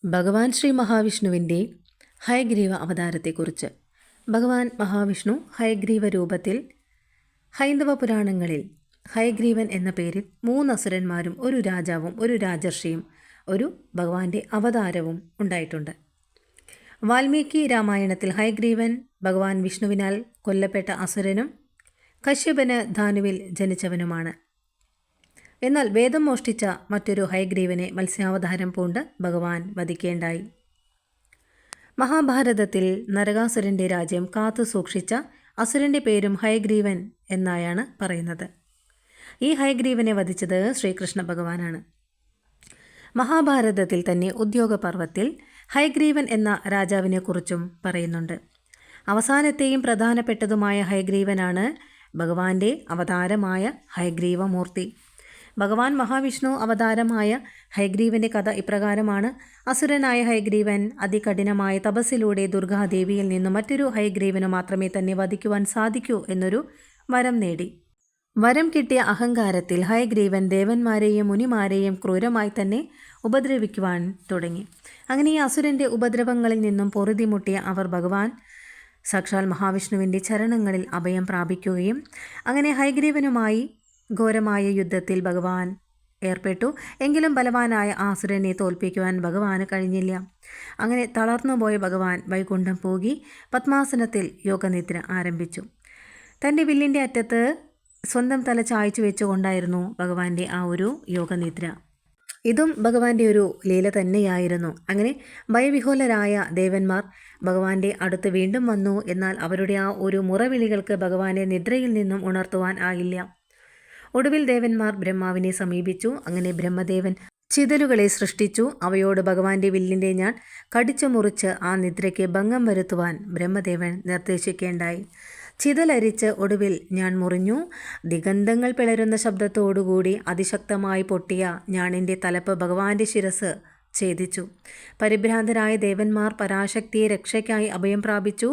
ഭഗവാൻ ശ്രീ മഹാവിഷ്ണുവിൻ്റെ ഹയഗ്രീവ അവതാരത്തെക്കുറിച്ച്. ഭഗവാൻ മഹാവിഷ്ണു ഹയഗ്രീവ രൂപത്തിൽ ഹൈന്ദവ പുരാണങ്ങളിൽ ഹയഗ്രീവൻ എന്ന പേരിൽ 3 അസുരന്മാരും ഒരു രാജാവും ഒരു രാജർഷിയും ഒരു ഭഗവാന്റെ അവതാരവും ഉണ്ടായിട്ടുണ്ട്. വാൽമീകി രാമായണത്തിൽ ഹയഗ്രീവൻ ഭഗവാൻ വിഷ്ണുവിനാൽ കൊല്ലപ്പെട്ട അസുരനും കശ്യപന് ധാനുവിൽ ജനിച്ചവനുമാണ്. എന്നാൽ വേദം മോഷ്ടിച്ച മറ്റൊരു ഹയഗ്രീവനെ മത്സ്യാവതാരം പൂണ്ട് ഭഗവാൻ വധിക്കേണ്ടായി. മഹാഭാരതത്തിൽ നരകാസുരൻ്റെ രാജ്യം കാത്തു സൂക്ഷിച്ച അസുരൻ്റെ പേരും ഹയഗ്രീവൻ എന്നായാണ് പറയുന്നത്. ഈ ഹയഗ്രീവനെ വധിച്ചത് ശ്രീകൃഷ്ണ ഭഗവാനാണ്. മഹാഭാരതത്തിൽ തന്നെ ഉദ്യോഗപർവത്തിൽ ഹയഗ്രീവൻ എന്ന രാജാവിനെക്കുറിച്ചും പറയുന്നുണ്ട്. അവസാനത്തെയും പ്രധാനപ്പെട്ടതുമായ ഹയഗ്രീവനാണ് ഭഗവാന്റെ അവതാരമായ ഹയഗ്രീവമൂർത്തി. ഭഗവാൻ മഹാവിഷ്ണു അവതാരമായ ഹയഗ്രീവൻ്റെ കഥ ഇപ്രകാരമാണ്. അസുരനായ ഹയഗ്രീവൻ അതികഠിനമായ തപസ്സിലൂടെ ദുർഗാദേവിയിൽ നിന്നും മറ്റൊരു ഹയഗ്രീവന് മാത്രമേ തന്നെ വധിക്കുവാൻ സാധിക്കൂ എന്നൊരു വരം നേടി. വരം കിട്ടിയ അഹങ്കാരത്തിൽ ഹയഗ്രീവൻ ദേവന്മാരെയും മുനിമാരെയും ക്രൂരമായി തന്നെ ഉപദ്രവിക്കുവാൻ തുടങ്ങി. അങ്ങനെ ഈ അസുരൻ്റെ ഉപദ്രവങ്ങളിൽ നിന്നും പൊറുതിമുട്ടിയ അവർ ഭഗവാൻ സാക്ഷാൽ മഹാവിഷ്ണുവിൻ്റെ ചരണങ്ങളിൽ അഭയം പ്രാപിക്കുകയും അങ്ങനെ ഹയഗ്രീവനുമായി ഘോരമായ യുദ്ധത്തിൽ ഭഗവാൻ ഏർപ്പെട്ടു. എങ്കിലും ബലവാനായ ആസുരനെ തോൽപ്പിക്കുവാൻ ഭഗവാന് കഴിഞ്ഞില്ല. അങ്ങനെ തളർന്നുപോയ ഭഗവാൻ വൈകുണ്ഠം പോകി പത്മാസനത്തിൽ യോഗനിദ്ര ആരംഭിച്ചു. തൻ്റെ വില്ലിൻ്റെ അറ്റത്ത് സ്വന്തം തല ചായ്ച്ചു വെച്ചുകൊണ്ടായിരുന്നു ഭഗവാന്റെ ആ ഒരു യോഗനിദ്ര. ഇതും ഭഗവാന്റെ ഒരു ലീല തന്നെയായിരുന്നു. അങ്ങനെ ഭയവിഹ്വലരായ ദേവന്മാർ ഭഗവാന്റെ അടുത്ത് വീണ്ടും വന്നു. എന്നാൽ അവരുടെ ആ ഒരു മുറവിളികൾക്ക് ഭഗവാനെ നിദ്രയിൽ നിന്നും ഉണർത്തുവാൻ ആയില്ല. ഒടുവിൽ ദേവന്മാർ ബ്രഹ്മാവിനെ സമീപിച്ചു. അങ്ങനെ ബ്രഹ്മദേവൻ ചിതലുകളെ സൃഷ്ടിച്ചു. അവയോട് ഭഗവാന്റെ വില്ലിൻ്റെ ഞാൻ കടിച്ചു മുറിച്ച് ആ നിദ്രയ്ക്ക് ഭംഗം വരുത്തുവാൻ ബ്രഹ്മദേവൻ നിർദ്ദേശിക്കേണ്ടായി. ചിതലരിച്ച് ഒടുവിൽ ഞാൻ മുറിഞ്ഞു. ദിഗന്ധങ്ങൾ പിളരുന്ന ശബ്ദത്തോടുകൂടി അതിശക്തമായി പൊട്ടിയ ഞാണിൻ്റെ തലപ്പ് ഭഗവാന്റെ ശിരസ് ഛേദിച്ചു. പരിഭ്രാന്തരായ ദേവന്മാർ പരാശക്തിയെ രക്ഷയ്ക്കായി അഭയം പ്രാപിച്ചു.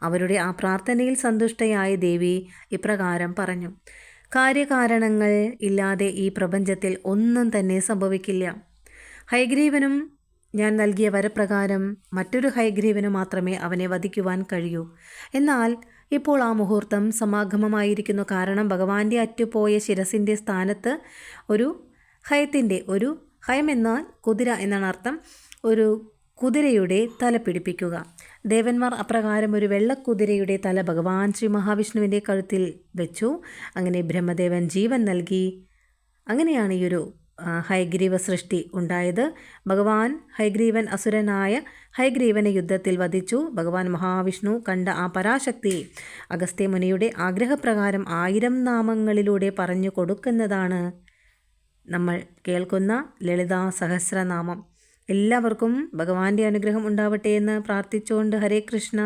അവരുടെ ആ പ്രാർത്ഥനയിൽ സന്തുഷ്ടയായ ദേവി ഇപ്രകാരം പറഞ്ഞു: കാര്യകാരണങ്ങൾ ഇല്ലാതെ ഈ പ്രപഞ്ചത്തിൽ ഒന്നും തന്നെ സംഭവിക്കില്ല. ഹയഗ്രീവനും ഞാൻ നൽകിയ വരപ്രകാരം മറ്റൊരു ഹയഗ്രീവന് മാത്രമേ അവനെ വധിക്കുവാൻ കഴിയൂ. എന്നാൽ ഇപ്പോൾ ആ മുഹൂർത്തം സമാഗമമായിരിക്കുന്നു. കാരണം ഭഗവാന്റെ അറ്റുപോയ ശിരസിൻ്റെ സ്ഥാനത്ത് ഒരു ഹയത്തിൻ്റെ, ഒരു ഹയം എന്നാൽ കുതിര എന്നാണ് അർത്ഥം, ഒരു കുതിരയുടെ തല പിടിപ്പിക്കുക. ദേവന്മാർ അപ്രകാരം ഒരു വെള്ളക്കുതിരയുടെ തല ഭഗവാൻ ശ്രീ മഹാവിഷ്ണുവിൻ്റെ കഴുത്തിൽ വെച്ചു. അങ്ങനെ ബ്രഹ്മദേവൻ ജീവൻ നൽകി. അങ്ങനെയാണ് ഈ ഒരു ഹയഗ്രീവ സൃഷ്ടി ഉണ്ടായത്. ഭഗവാൻ ഹയഗ്രീവൻ അസുരനായ ഹയഗ്രീവനെ യുദ്ധത്തിൽ വധിച്ചു. ഭഗവാൻ മഹാവിഷ്ണു കണ്ട ആ പരാശക്തി അഗസ്ത്യ മുനിയുടെ ആഗ്രഹപ്രകാരം 1000 നാമങ്ങളിലൂടെ പറഞ്ഞു കൊടുക്കുന്നതാണ് നമ്മൾ കേൾക്കുന്ന ലളിതാ സഹസ്രനാമം. എല്ലാവർക്കും ഭഗവാന്റെ അനുഗ്രഹം ഉണ്ടാവട്ടെ എന്ന് പ്രാർത്ഥിച്ചുകൊണ്ട് ഹരേ കൃഷ്ണ.